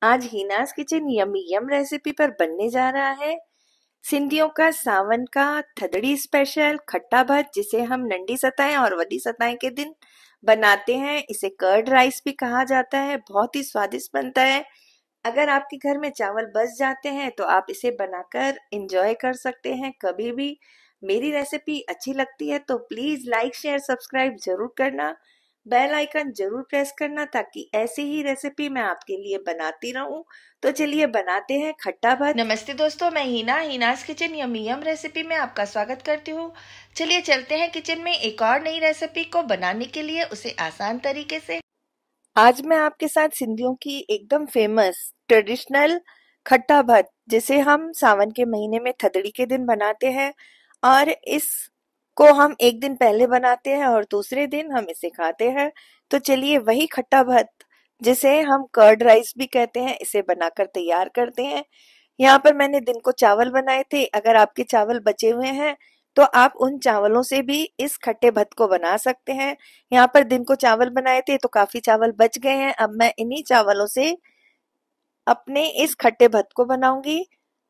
आज Hina's kitchen yummy यम recipe पर बनने जा रहा है सिंधियों का सावन का थदड़ी स्पेशल खट्टा भात, जिसे हम नंडी सताएं और वडी सताएं के दिन बनाते हैं। इसे कर्ड राइस भी कहा जाता है। बहुत ही स्वादिष्ट बनता है। अगर आपके घर में चावल बच जाते हैं तो आप इसे बनाकर एंजॉय कर सकते हैं कभी भी। मेरी रेसिपी अच्छी लगती है तो प्लीज लाइक शेयर सब्सक्राइब जरूर करना। बेल आइकन जरूर प्रेस करना ताकि ऐसी ही रेसिपी मैं आपके लिए बनाती रहूं। तो चलिए बनाते हैं खट्टा भात। नमस्ते दोस्तों, मैं हिनाज किचन यम्मी यम रेसिपी में आपका स्वागत करती हूँ। चलिए चलते हैं किचन में एक और नई रेसिपी को बनाने के लिए, उसे आसान तरीके से। आज मैं आपके साथ सिंधियों की एकदम फेमस ट्रेडिशनल खट्टा भात, जिसे हम सावन के महीने में थदड़ी के दिन बनाते हैं, और इसको हम एक दिन पहले बनाते हैं और दूसरे दिन हम इसे खाते हैं। तो चलिए वही खट्टा भात, जिसे हम कर्ड राइस भी कहते हैं, इसे बनाकर तैयार करते हैं। यहाँ पर मैंने दिन को चावल बनाए थे। अगर आपके चावल बचे हुए हैं तो आप उन चावलों से भी इस खट्टे भत्त को बना सकते हैं। यहाँ पर दिन को चावल बनाए थे तो काफी चावल बच गए हैं। अब मैं इन्हीं चावलों से अपने इस खट्टे भत्त को बनाऊंगी।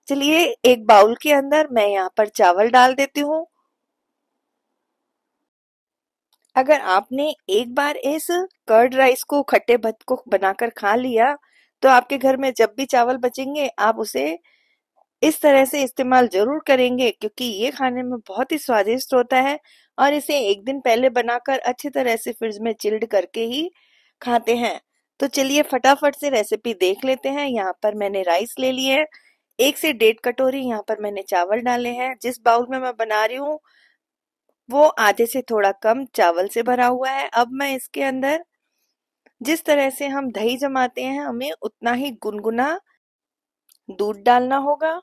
चलिए एक बाउल के अंदर मैं यहाँ पर चावल डाल देती हूँ। अगर आपने एक बार इस कर्ड राइस को खट्टे भत्त को बनाकर खा लिया तो आपके घर में जब भी चावल बचेंगे आप उसे इस तरह से इस्तेमाल जरूर करेंगे, क्योंकि ये खाने में बहुत ही स्वादिष्ट होता है। और इसे एक दिन पहले बनाकर अच्छी तरह से फ्रिज में चिल्ड करके ही खाते हैं। तो चलिए फटाफट से रेसिपी देख लेते हैं। यहाँ पर मैंने राइस ले लिए है। 1 से 1.5 कटोरी यहाँ पर मैंने चावल डाले हैं। जिस बाउल में मैं बना रही हूँ वो आधे से थोड़ा कम चावल से भरा हुआ है। अब मैं इसके अंदर जिस तरह से हम दही जमाते हैं, हमें उतना ही गुनगुना दूध डालना होगा।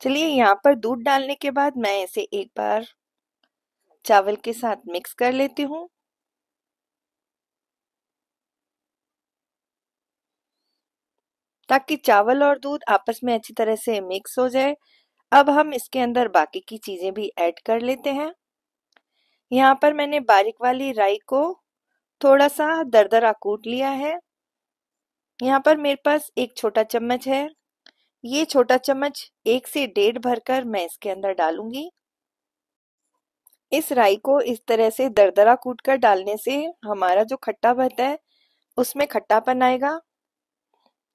चलिए यहाँ पर दूध डालने के बाद मैं इसे एक बार चावल के साथ मिक्स कर लेती हूँ। ताकि चावल और दूध आपस में अच्छी तरह से मिक्स हो जाए। अब हम इसके अंदर बाकी की चीजें भी ऐड कर लेते हैं। यहाँ पर मैंने बारीक वाली राई को थोड़ा सा दरदरा कूट लिया है। यहाँ पर मेरे पास एक छोटा चम्मच है। ये छोटा चम्मच 1 से 1.5 भरकर मैं इसके अंदर डालूंगी। इस राई को इस तरह से दरदरा कूट कर डालने से हमारा जो खट्टा भात है उसमें खट्टापन आएगा।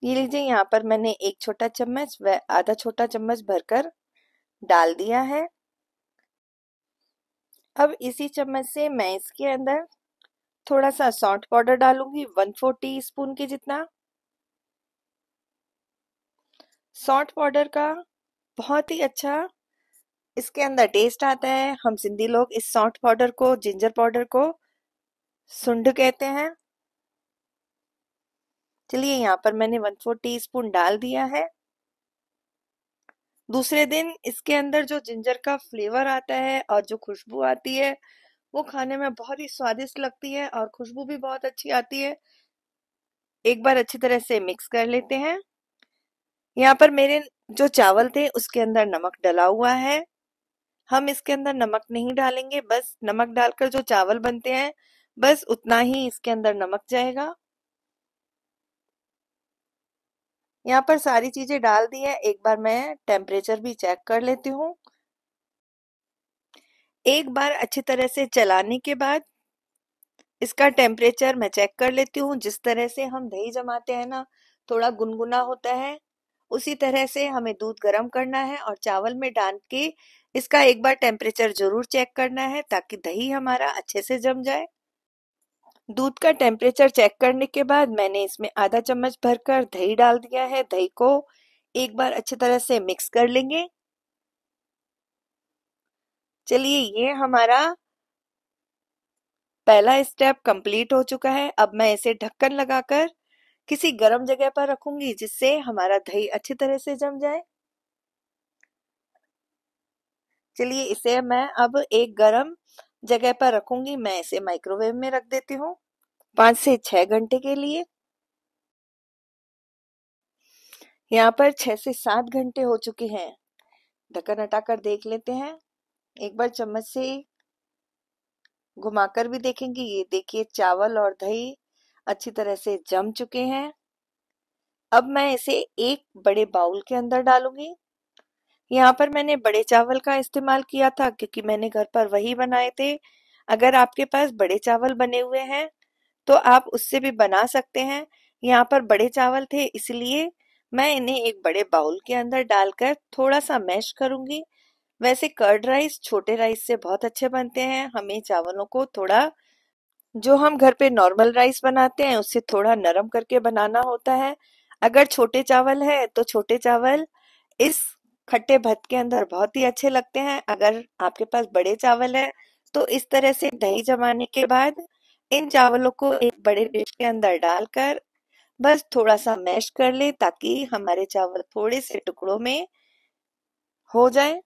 ये लीजिए, यहाँ पर मैंने एक छोटा चम्मच व आधा छोटा चम्मच भरकर डाल दिया है। अब इसी चम्मच से मैं इसके अंदर थोड़ा सा सौंठ पाउडर डालूंगी, 1/4 टीस्पून के जितना। सौंठ पाउडर का बहुत ही अच्छा इसके अंदर टेस्ट आता है। हम सिंधी लोग इस सौंठ पाउडर को, जिंजर पाउडर को सुंड कहते हैं। चलिए यहाँ पर मैंने 1/4 टीस्पून डाल दिया है। दूसरे दिन इसके अंदर जो जिंजर का फ्लेवर आता है और जो खुशबू आती है वो खाने में बहुत ही स्वादिष्ट लगती है और खुशबू भी बहुत अच्छी आती है। एक बार अच्छी तरह से मिक्स कर लेते हैं। यहाँ पर मेरे जो चावल थे उसके अंदर नमक डला हुआ है। हम इसके अंदर नमक नहीं डालेंगे, बस नमक डालकर जो चावल बनते हैं बस उतना ही इसके अंदर नमक जाएगा। यहाँ पर सारी चीजें डाल दी है। एक बार मैं टेम्परेचर भी चेक कर लेती हूँ। एक बार अच्छी तरह से चलाने के बाद इसका टेम्परेचर मैं चेक कर लेती हूँ। जिस तरह से हम दही जमाते हैं ना, थोड़ा गुनगुना होता है, उसी तरह से हमें दूध गर्म करना है और चावल में डाल के इसका एक बार टेम्परेचर जरूर चेक करना है ताकि दही हमारा अच्छे से जम जाए। दूध का टेम्परेचर चेक करने के बाद मैंने इसमें आधा चम्मच भरकर दही डाल दिया है। दही को एक बार अच्छी तरह से मिक्स कर लेंगे। चलिए ये हमारा पहला स्टेप कंप्लीट हो चुका है। अब मैं इसे ढक्कन लगाकर किसी गर्म जगह पर रखूंगी जिससे हमारा दही अच्छी तरह से जम जाए। चलिए इसे मैं अब एक गर्म जगह पर रखूंगी। मैं इसे माइक्रोवेव में रख देती हूँ 5 से 6 घंटे के लिए। यहाँ पर 6 से 7 घंटे हो चुके हैं। ढक्कन हटाकर देख लेते हैं। एक बार चम्मच से घुमाकर भी देखेंगे। ये देखिए चावल और दही अच्छी तरह से जम चुके हैं। अब मैं इसे एक बड़े बाउल के अंदर डालूंगी। यहाँ पर मैंने बड़े चावल का इस्तेमाल किया था क्योंकि मैंने घर पर वही बनाए थे। अगर आपके पास बड़े चावल बने हुए हैं तो आप उससे भी बना सकते हैं। यहाँ पर बड़े चावल थे इसलिए मैं इन्हें एक बड़े बाउल के अंदर डालकर थोड़ा सा मैश करूंगी। वैसे कर्ड राइस छोटे राइस से बहुत अच्छे बनते हैं। हमें चावलों को थोड़ा, जो हम घर पे नॉर्मल राइस बनाते हैं उससे थोड़ा नरम करके बनाना होता है। अगर छोटे चावल है तो छोटे चावल इस खट्टे भत्त के अंदर बहुत ही अच्छे लगते हैं। अगर आपके पास बड़े चावल है तो इस तरह से दही जमाने के बाद इन चावलों को एक बड़े डिश के अंदर डालकर बस थोड़ा सा मैश कर ले ताकि हमारे चावल थोड़े से टुकड़ों में हो जाए।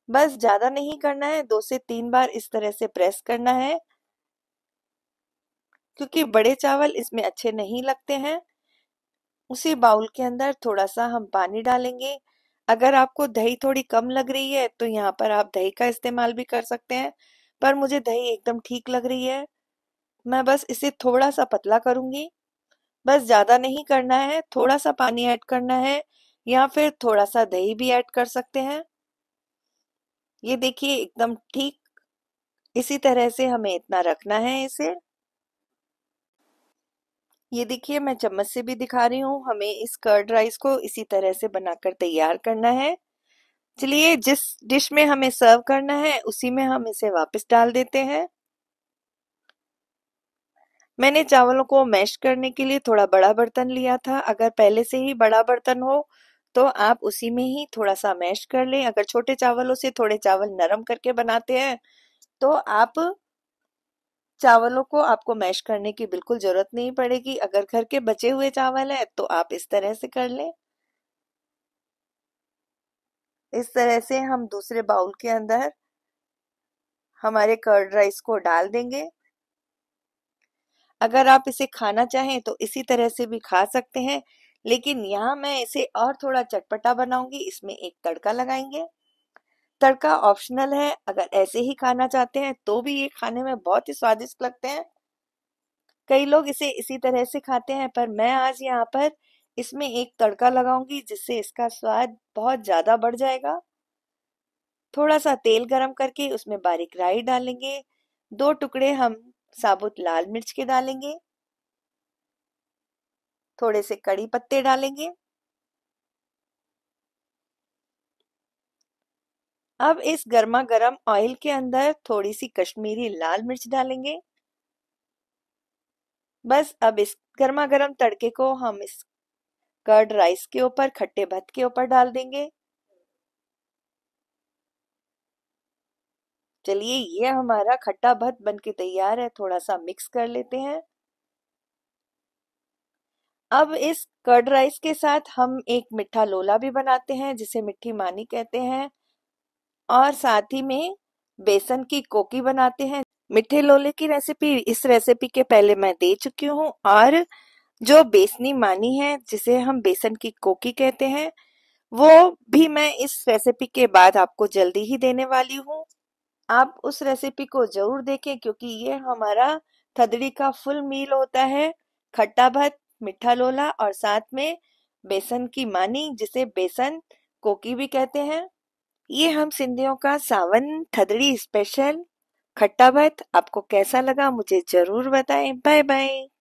बस ज्यादा नहीं करना है, 2 से 3 बार इस तरह से प्रेस करना है क्योंकि बड़े चावल इसमें अच्छे नहीं लगते हैं। उसी बाउल के अंदर थोड़ा सा हम पानी डालेंगे। अगर आपको दही थोड़ी कम लग रही है तो यहाँ पर आप दही का इस्तेमाल भी कर सकते हैं, पर मुझे दही एकदम ठीक लग रही है। मैं बस इसे थोड़ा सा पतला करूंगी। बस ज्यादा नहीं करना है, थोड़ा सा पानी ऐड करना है या फिर थोड़ा सा दही भी ऐड कर सकते हैं। ये देखिए एकदम ठीक इसी तरह से हमें इतना रखना है इसे। ये देखिए मैं चम्मच से भी दिखा रही हूँ। हमें इस कर्ड राइस को इसी तरह से बनाकर तैयार करना है। चलिए जिस डिश में हमें सर्व करना है उसी में हम इसे वापस डाल देते हैं। मैंने चावलों को मैश करने के लिए थोड़ा बड़ा बर्तन लिया था। अगर पहले से ही बड़ा बर्तन हो तो आप उसी में ही थोड़ा सा मैश कर लें। अगर छोटे चावलों से थोड़े चावल नरम करके बनाते हैं तो आप चावलों को आपको मैश करने की बिल्कुल जरूरत नहीं पड़ेगी। अगर घर के बचे हुए चावल है तो आप इस तरह से कर लें। इस तरह से हम दूसरे बाउल के अंदर हमारे कर्ड राइस को डाल देंगे। अगर आप इसे खाना चाहें तो इसी तरह से भी खा सकते हैं, लेकिन यहाँ मैं इसे और थोड़ा चटपटा बनाऊंगी। इसमें एक तड़का लगाएंगे। तड़का ऑप्शनल है, अगर ऐसे ही खाना चाहते हैं तो भी ये खाने में बहुत ही स्वादिष्ट लगते हैं। कई लोग इसे इसी तरह से खाते हैं, पर मैं आज यहाँ पर इसमें एक तड़का लगाऊंगी जिससे इसका स्वाद बहुत ज्यादा बढ़ जाएगा। थोड़ा सा तेल गरम करके उसमें बारीक राई डालेंगे। 2 टुकड़े हम साबुत लाल मिर्च के डालेंगे। थोड़े से कड़ी पत्ते डालेंगे। अब इस गर्मा गर्म ऑयल के अंदर थोड़ी सी कश्मीरी लाल मिर्च डालेंगे। बस अब इस गर्मा गर्म तड़के को हम इस कर्ड राइस के ऊपर, खट्टे भत्त के ऊपर डाल देंगे। चलिए ये हमारा खट्टा भत्त बनके तैयार है। थोड़ा सा मिक्स कर लेते हैं। अब इस कर्ड राइस के साथ हम एक मीठा लोला भी बनाते हैं जिसे मिट्ठी मानी कहते हैं, और साथ ही में बेसन की कोकी बनाते हैं। मीठे लोले की रेसिपी, इस रेसिपी के पहले मैं दे चुकी हूँ, और जो बेसनी मानी है जिसे हम बेसन की कोकी कहते हैं वो भी मैं इस रेसिपी के बाद आपको जल्दी ही देने वाली हूँ। आप उस रेसिपी को जरूर देखें क्योंकि ये हमारा थदड़ी का फुल मील होता है। खट्टा भत्त, मीठा लोला और साथ में बेसन की मानी जिसे बेसन कोकी भी कहते हैं। ये हम सिंधियों का सावन थदड़ी स्पेशल खट्टा भत्त। आपको कैसा लगा मुझे जरूर बताएं। Bye bye.